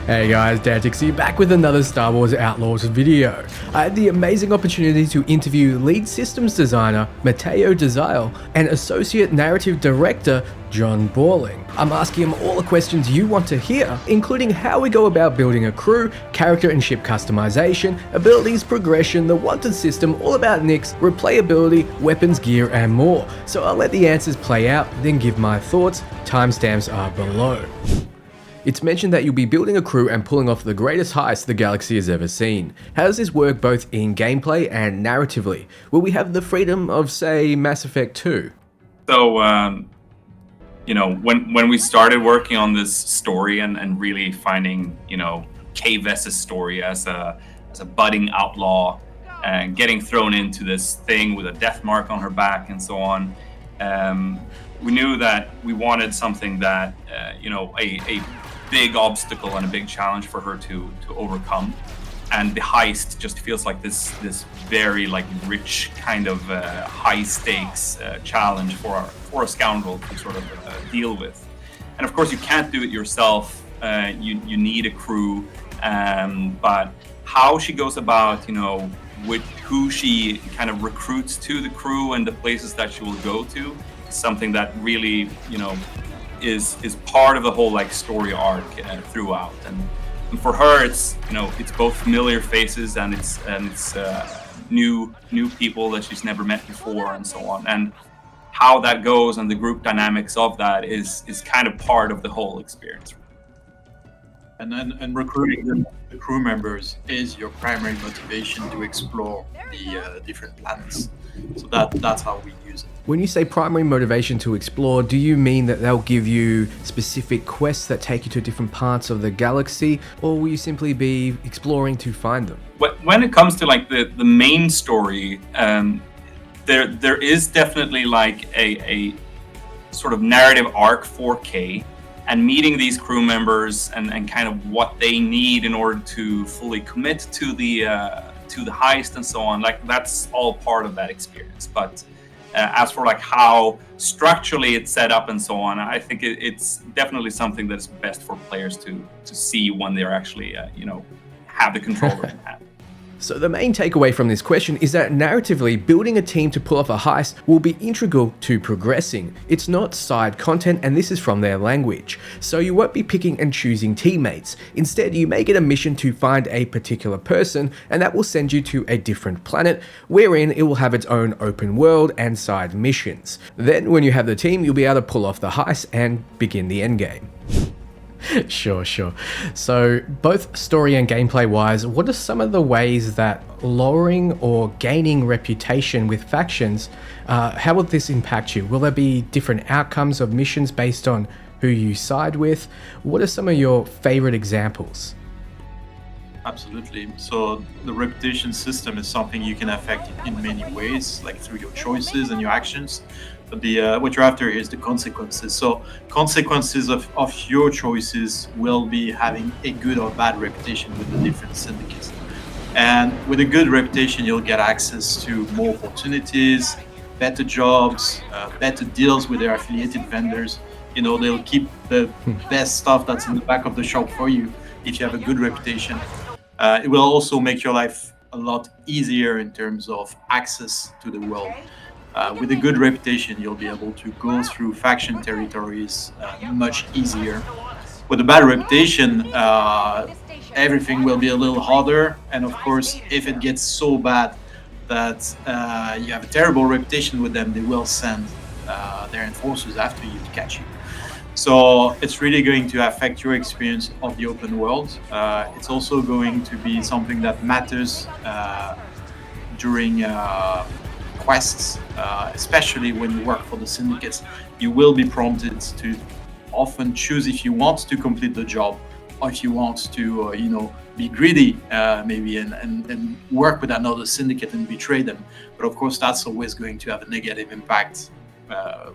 Hey guys, Dantixie back with another Star Wars Outlaws video. I had the amazing opportunity to interview lead systems designer Matteo DeZile and associate narrative director John Borling. I'm asking him all the questions you want to hear, including how we go about building a crew, character and ship customization, abilities, progression, the wanted system, all about Nick's, replayability, weapons, gear and more. So I'll let the answers play out, then give my thoughts. Timestamps are below. It's mentioned that you'll be building a crew and pulling off the greatest heist the galaxy has ever seen. How does this work both in gameplay and narratively? Will we have the freedom of, say, Mass Effect 2? So, when we started working on this story and really finding, Kay Vess's story as a budding outlaw and getting thrown into this thing with a death mark on her back and so on, we knew that we wanted something that, a big obstacle and a big challenge for her to overcome, and the heist just feels like this very rich kind of high stakes challenge for a scoundrel to sort of deal with. And of course you can't do it yourself. You need a crew, but how she goes about with who she kind of recruits to the crew and the places that she will go to is something that really is part of the whole story arc throughout, and for her it's it's both familiar faces and it's new people that she's never met before and so on, and how that goes and the group dynamics of that is kind of part of the whole experience. And recruiting the crew members is your primary motivation to explore the different planets. So that's how we use it. When you say primary motivation to explore, do you mean that they'll give you specific quests that take you to different parts of the galaxy, or will you simply be exploring to find them? When it comes to the main story, there is definitely a sort of narrative arc for Kay, and meeting these crew members and kind of what they need in order to fully commit to the heist and so on, that's all part of that experience. But as for how structurally it's set up and so on, I think it's definitely something that's best for players to see when they're actually have the controller in hand. So the main takeaway from this question is that narratively, building a team to pull off a heist will be integral to progressing. It's not side content, and this is from their language. So you won't be picking and choosing teammates. Instead, you may get a mission to find a particular person, and that will send you to a different planet, wherein it will have its own open world and side missions. Then when you have the team, you'll be able to pull off the heist and begin the endgame. Sure. So both story and gameplay wise, what are some of the ways that lowering or gaining reputation with factions, how will this impact you? Will there be different outcomes of missions based on who you side with? What are some of your favorite examples? Absolutely. So the reputation system is something you can affect in many ways, through your choices and your actions. But what you're after is the consequences. So consequences of your choices will be having a good or bad reputation with the different syndicates. And with a good reputation, you'll get access to more opportunities, better jobs, better deals with their affiliated vendors. They'll keep the best stuff that's in the back of the shop for you if you have a good reputation. It will also make your life a lot easier in terms of access to the world. With a good reputation, you'll be able to go through faction territories much easier. With a bad reputation, everything will be a little harder. And of course, if it gets so bad that you have a terrible reputation with them, they will send their enforcers after you to catch you. So it's really going to affect your experience of the open world. It's also going to be something that matters during quests, especially when you work for the syndicates. You will be prompted to often choose if you want to complete the job or if you want to be greedy maybe and work with another syndicate and betray them. But of course that's always going to have a negative impact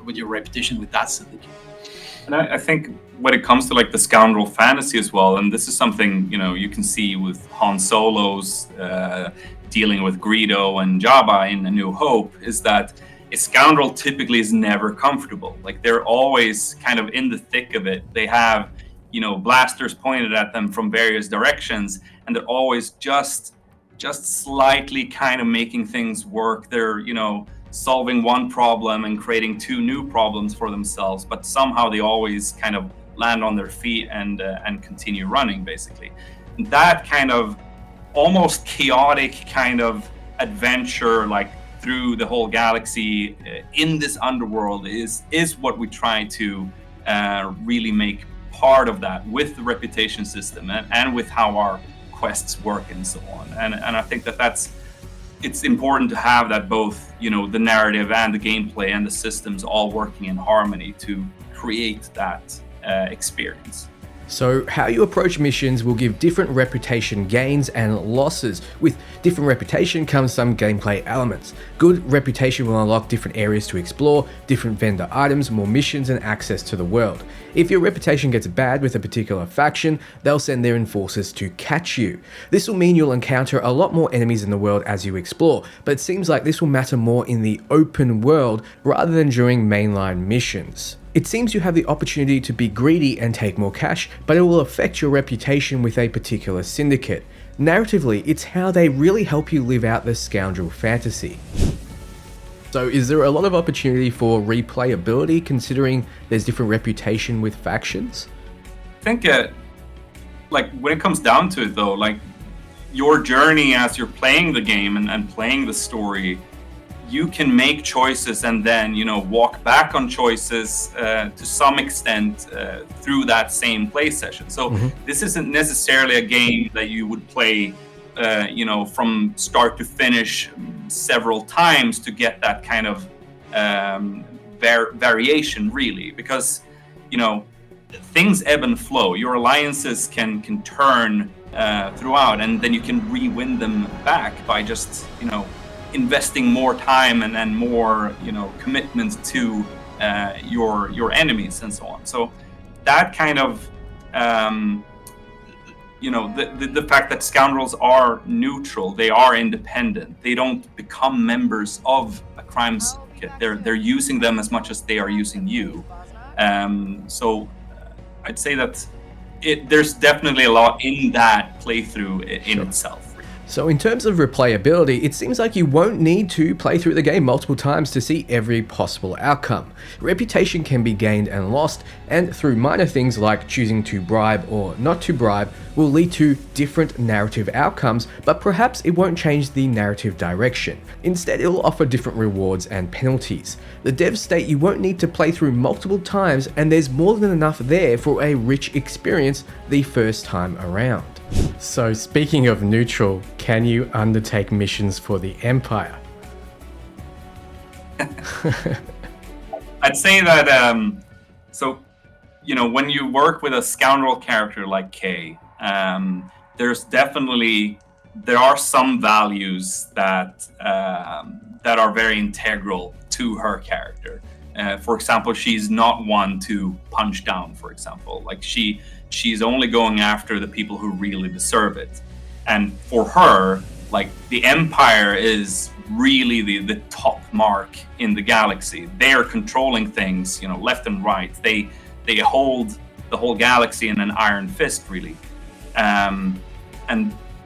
with your reputation with that syndicate. And I think when it comes to the scoundrel fantasy as well, and this is something you can see with Han Solo's dealing with Greedo and Jabba in A New Hope, is that a scoundrel typically is never comfortable. They're always kind of in the thick of it. They have blasters pointed at them from various directions, and they're always just slightly kind of making things work. They're solving one problem and creating two new problems for themselves, but somehow they always kind of land on their feet and continue running, basically. And that kind of almost chaotic kind of adventure, like through the whole galaxy in this underworld, is what we try to really make part of that with the reputation system and with how our quests work and so on. And I think it's important to have that both, the narrative and the gameplay and the systems all working in harmony to create that experience. So how you approach missions will give different reputation gains and losses. With different reputation comes some gameplay elements. Good reputation will unlock different areas to explore, different vendor items, more missions, and access to the world. If your reputation gets bad with a particular faction, they'll send their enforcers to catch you. This will mean you'll encounter a lot more enemies in the world as you explore, but it seems like this will matter more in the open world rather than during mainline missions. It seems you have the opportunity to be greedy and take more cash, but it will affect your reputation with a particular syndicate. Narratively, it's how they really help you live out the scoundrel fantasy. So is there a lot of opportunity for replayability considering there's different reputation with factions? I think when it comes down to it though, like your journey as you're playing the game and playing the story, you can make choices and then walk back on choices to some extent through that same play session. So this isn't necessarily a game that you would play from start to finish several times to get that kind of variation, really, because things ebb and flow. Your alliances can turn throughout, and then you can re-win them back by just investing more time and more commitment to your enemies and so on. So that kind of the fact that scoundrels are neutral, they are independent, they don't become members of a crime syndicate, they're using them as much as they are using you. So I'd say that there's definitely a lot in that playthrough in itself. So in terms of replayability, it seems like you won't need to play through the game multiple times to see every possible outcome. Reputation can be gained and lost, and through minor things like choosing to bribe or not to bribe will lead to different narrative outcomes, but perhaps it won't change the narrative direction. Instead, it will offer different rewards and penalties. The devs state you won't need to play through multiple times, and there's more than enough there for a rich experience the first time around. So speaking of neutral, can you undertake missions for the Empire? I'd say that when you work with a scoundrel character like Kay, there are some values that are very integral to her character. For example, she's not one to punch down, for example. Like she's only going after the people who really deserve it. And for her, like the Empire is really the top mark in the galaxy. They are controlling things, left and right. They hold the whole galaxy in an iron fist, really. And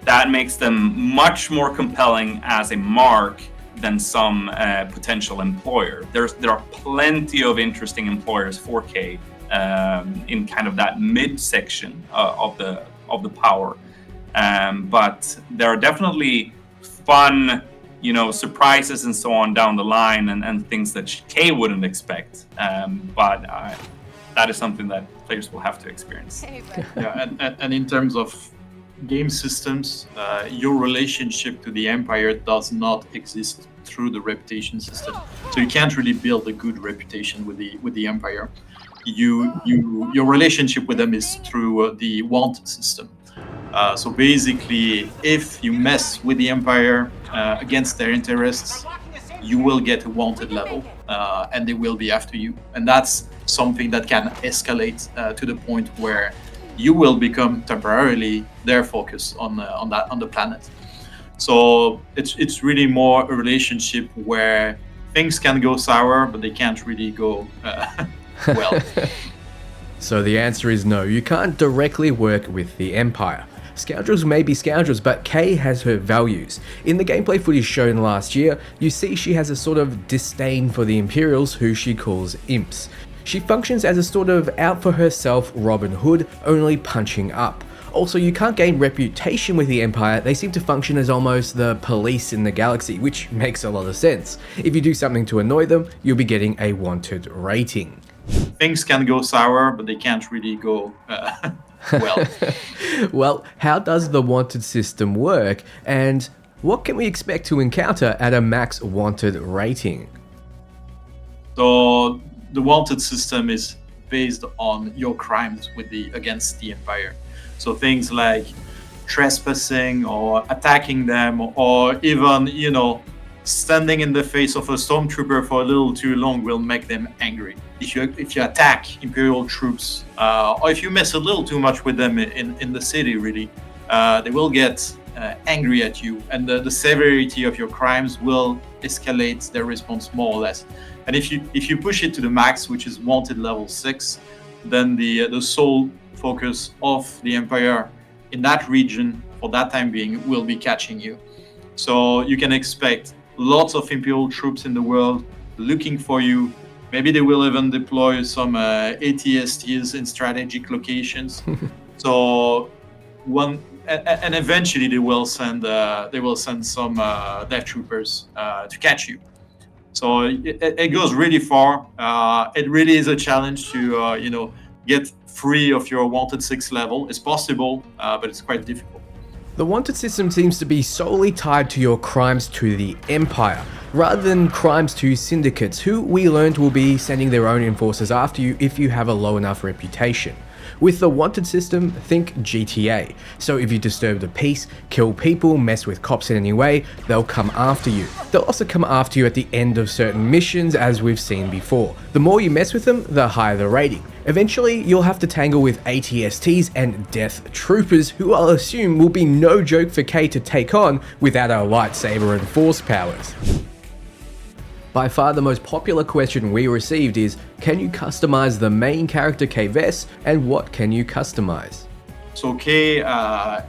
that makes them much more compelling as a mark than some potential employer. There are plenty of interesting employers for K in kind of that midsection of the power, but there are definitely fun, surprises and so on down the line, and things that K wouldn't expect. But that is something that players will have to experience. Yeah, and in terms of game systems, your relationship to the Empire does not exist through the reputation system. So you can't really build a good reputation with the Empire. Your relationship with them is through the want system. So basically, if you mess with the Empire against their interests, you will get a wanted level, and they will be after you. And that's something that can escalate to the point where you will become temporarily their focus on the planet. So it's really more a relationship where things can go sour, but they can't really go well. So the answer is no, you can't directly work with the Empire. Scoundrels may be scoundrels, but Kay has her values. In the gameplay footage shown last year, you see she has a sort of disdain for the Imperials, who she calls imps. She functions as a sort of out for herself Robin Hood, only punching up. Also, you can't gain reputation with the Empire, they seem to function as almost the police in the galaxy, which makes a lot of sense. If you do something to annoy them, you'll be getting a wanted rating. Things can go sour, but they can't really go well. Well, how does the wanted system work, and what can we expect to encounter at a max wanted rating? So the wanted system is based on your crimes against the Empire. So things like trespassing or attacking them, or even, standing in the face of a stormtrooper for a little too long will make them angry. If you attack Imperial troops, or if you mess a little too much with them in the city, really, they will get angry at you, and the severity of your crimes will escalate their response more or less. And if you push it to the max, which is wanted level 6, then the sole focus of the Empire in that region for that time being will be catching you. So you can expect lots of Imperial troops in the world looking for you. Maybe they will even deploy some ATSTs in strategic locations. And eventually they will send some death troopers to catch you. So it goes really far. It really is a challenge to get free of your wanted 6 level. It's possible, but it's quite difficult. The wanted system seems to be solely tied to your crimes to the Empire, rather than crimes to syndicates, who we learned will be sending their own enforcers after you if you have a low enough reputation. With the wanted system, think GTA. So if you disturb the peace, kill people, mess with cops in any way, they'll come after you. They'll also come after you at the end of certain missions, as we've seen before. The more you mess with them, the higher the rating. Eventually, you'll have to tangle with ATSTs and death troopers, who I'll assume will be no joke for Kay to take on without our lightsaber and force powers. By far the most popular question we received is, can you customize the main character Kay Vess, and what can you customize? So Kay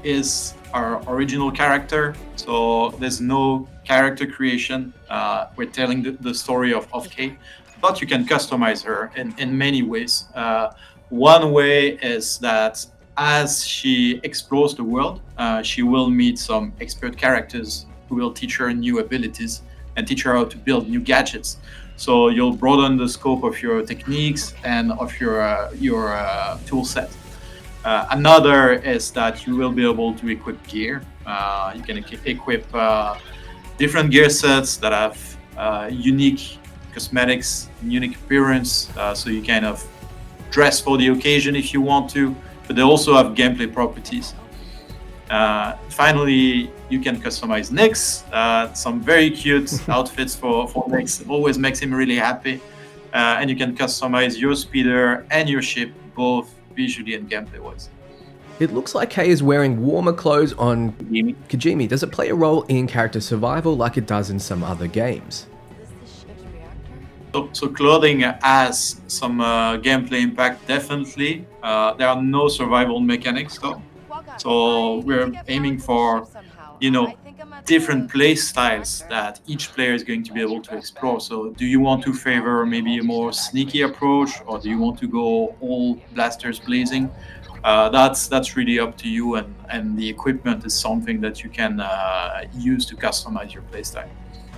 is our original character, so there's no character creation. We're telling the story of Kay, but you can customize her in many ways. One way is that as she explores the world, she will meet some expert characters who will teach her new abilities and teach her how to build new gadgets. So you'll broaden the scope of your techniques and of your tool set. Another is that you will be able to equip gear. You can equip different gear sets that have unique cosmetics, unique appearance, so you kind of dress for the occasion if you want to, but they also have gameplay properties. Finally, you can customize Nyx. Some very cute outfits for Nyx. Always makes him really happy. And you can customize your speeder and your ship, both visually and gameplay-wise. It looks like Kay is wearing warmer clothes on Kajimi. Does it play a role in character survival like it does in some other games? So clothing has some gameplay impact, definitely. There are no survival mechanics though. So we're aiming for, different play styles that each player is going to be able to explore. So do you want to favor maybe a more sneaky approach, or do you want to go all blasters blazing? That's really up to you, and the equipment is something that you can use to customize your playstyle.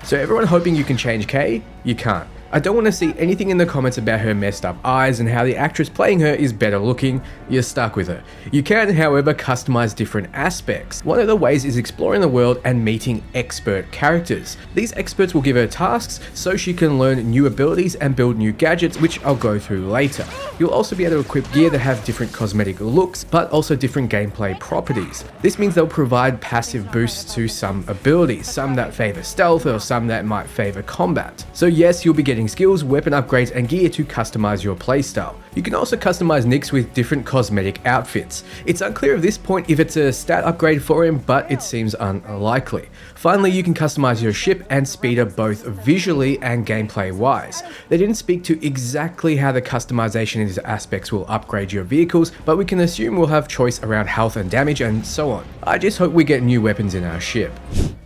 So everyone hoping you can change Kay? You can't. I don't want to see anything in the comments about her messed up eyes and how the actress playing her is better looking. You're stuck with her. You can, however, customize different aspects. One of the ways is exploring the world and meeting expert characters. These experts will give her tasks so she can learn new abilities and build new gadgets, which I'll go through later. You'll also be able to equip gear that have different cosmetic looks, but also different gameplay properties. This means they'll provide passive boosts to some abilities, some that favor stealth or some that might favor combat. So yes, you'll be getting getting skills, weapon upgrades, and gear to customize your playstyle. You can also customize Nyx with different cosmetic outfits. It's unclear at this point if it's a stat upgrade for him, but it seems unlikely. Finally, you can customize your ship and speeder both visually and gameplay wise. They didn't speak to exactly how the customization in these aspects will upgrade your vehicles, but we can assume we'll have choice around health and damage and so on. I just hope we get new weapons in our ship.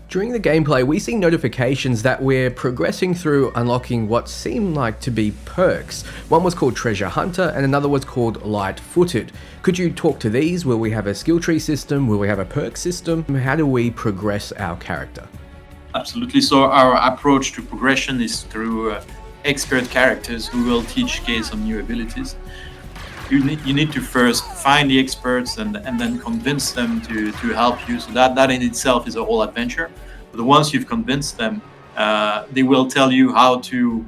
During the gameplay, we see notifications that we're progressing through unlocking what seem like to be perks. One was called Treasure Hunter and another was called Light Footed. Could you talk to these? Will we have a skill tree system? Will we have a perk system? How do we progress our character? Absolutely. So our approach to progression is through expert characters who will teach Kay some new abilities. You need to first find the experts and then convince them to help you. So that in itself is a whole adventure. But once you've convinced them, they will tell you how to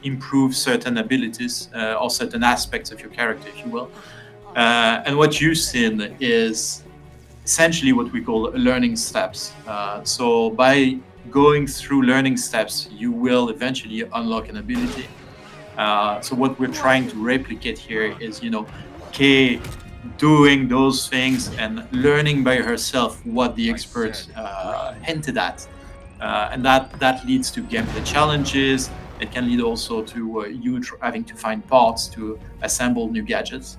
improve certain abilities or certain aspects of your character, if you will. And what you've seen is essentially what we call learning steps. So by going through learning steps, you will eventually unlock an ability. So what we're trying to replicate here is, Kay doing those things and learning by herself what the experts hinted at. And that leads to gameplay challenges. It can lead also to you having to find parts to assemble new gadgets.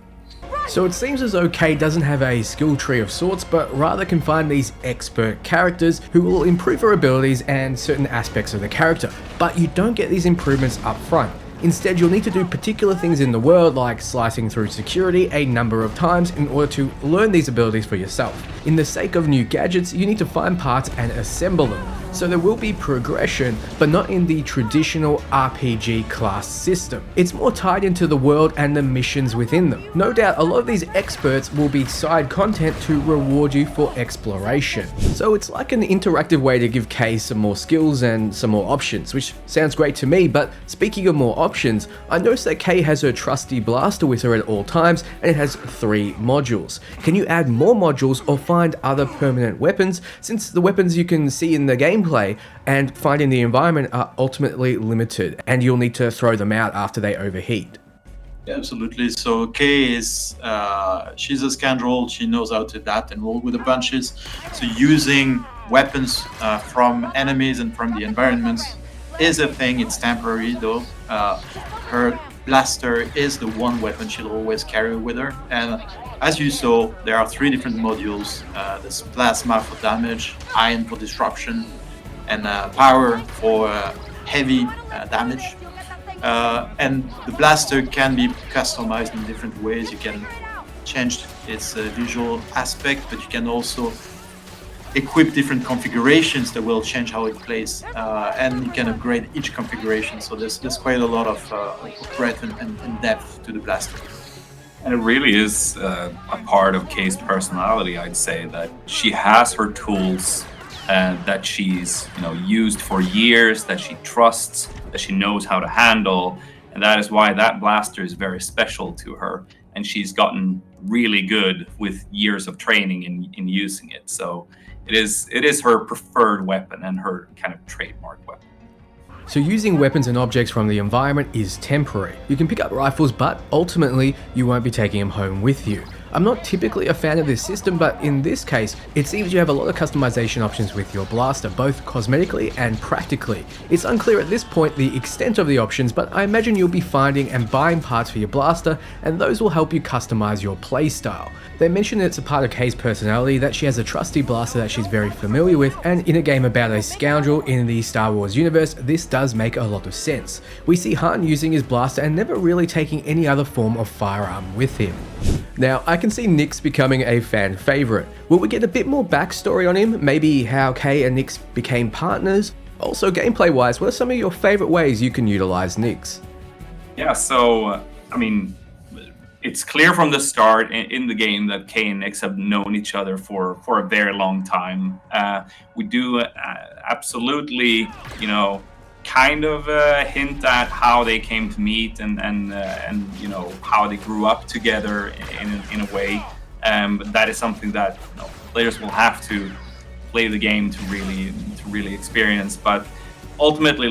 So it seems as though Kay doesn't have a skill tree of sorts, but rather can find these expert characters who will improve her abilities and certain aspects of the character. But you don't get these improvements up front. Instead, you'll need to do particular things in the world like slicing through security a number of times in order to learn these abilities for yourself. In the sake of new gadgets, you need to find parts and assemble them. So there will be progression, but not in the traditional RPG class system. It's more tied into the world and the missions within them. No doubt a lot of these experts will be side content to reward you for exploration. So it's like an interactive way to give Kay some more skills and some more options, which sounds great to me. But speaking of more options, I noticed that Kay has her trusty blaster with her at all times, and it has 3 modules. Can you add more modules or find other permanent weapons, since the weapons you can see in the gameplay and find in the environment are ultimately limited, and you'll need to throw them out after they overheat? Yeah, absolutely. So Kay is she's a scoundrel. She knows how to adapt and roll with the punches. So using weapons from enemies and from the environments is a thing. It's temporary though. Her blaster is the one weapon she'll always carry with her. And as you saw, there are 3 different modules. There's plasma for damage, iron for disruption, and power for heavy damage. And the blaster can be customized in different ways. You can change its visual aspect, but you can also equip different configurations that will change how it plays, and you can upgrade each configuration. So there's quite a lot of breadth and depth to the blaster. And it really is a part of Kay's personality, I'd say, that she has her tools that she's used for years, that she trusts, that she knows how to handle, and that is why that blaster is very special to her. And she's gotten really good with years of training in using it. So it is her preferred weapon and her kind of trademark weapon. So using weapons and objects from the environment is temporary. You can pick up rifles, but ultimately you won't be taking them home with you. I'm not typically a fan of this system, but in this case, it seems you have a lot of customization options with your blaster, both cosmetically and practically. It's unclear at this point the extent of the options, but I imagine you'll be finding and buying parts for your blaster, and those will help you customize your playstyle. They mention it's a part of Kay's personality that she has a trusty blaster that she's very familiar with, and in a game about a scoundrel in the Star Wars universe, this does make a lot of sense. We see Han using his blaster and never really taking any other form of firearm with him. Now, I can see Nyx becoming a fan favorite. Will we get a bit more backstory on him? Maybe how Kay and Nyx became partners? Also, gameplay wise, what are some of your favorite ways you can utilize Nyx? Yeah, so, it's clear from the start in the game that Kay and Nyx have known each other for a very long time. We do absolutely, kind of hint at how they came to meet and how they grew up together in a way. But that is something that players will have to play the game to really experience. But ultimately,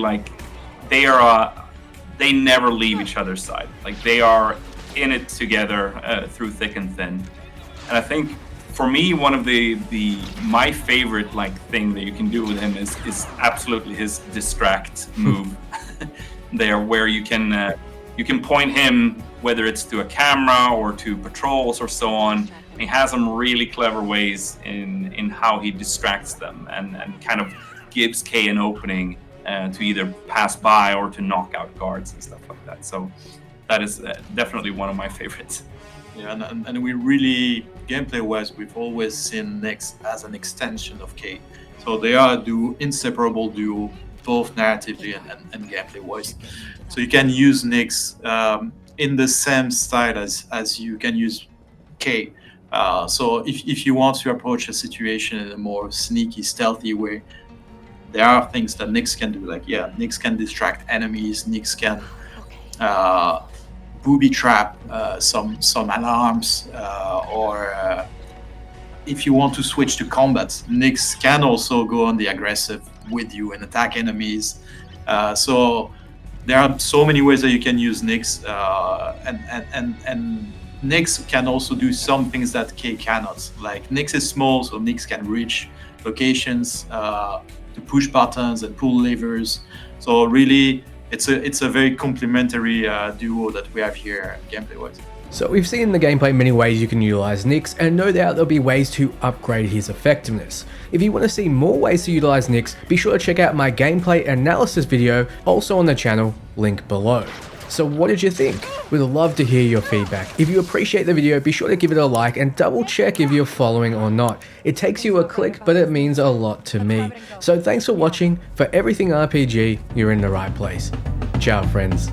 they are they never leave each other's side. Like they are in it together through thick and thin. And I think for me, one of my favorite like thing that you can do with him is absolutely his distract move. There, where you can point him, whether it's to a camera or to patrols or so on. He has some really clever ways in how he distracts them and kind of gives Kay an opening to either pass by or to knock out guards and stuff like that. So that is definitely one of my favorites. Yeah, and we really, gameplay-wise, we've always seen Nyx as an extension of Kay. So they are a inseparable duo, both narratively and gameplay-wise. So you can use Nyx in the same style as you can use Kay. So if you want to approach a situation in a more sneaky, stealthy way, there are things that Nyx can do. Like, yeah, Nyx can distract enemies, Nyx can booby trap some alarms, or if you want to switch to combat, Nyx can also go on the aggressive with you and attack enemies. So there are so many ways that you can use Nyx, and Nyx can also do some things that Kay cannot. Like Nyx is small, so Nyx can reach locations to push buttons and pull levers. So really, it's a very complementary duo that we have here gameplay-wise. So we've seen in the gameplay many ways you can utilize Nyx, and no doubt there'll be ways to upgrade his effectiveness. If you want to see more ways to utilize Nyx, be sure to check out my gameplay analysis video, also on the channel, link below. So what did you think? We'd love to hear your feedback. If you appreciate the video, be sure to give it a like and double check if you're following or not. It takes you a click, but it means a lot to me. So thanks for watching. For everything RPG, you're in the right place. Ciao, friends.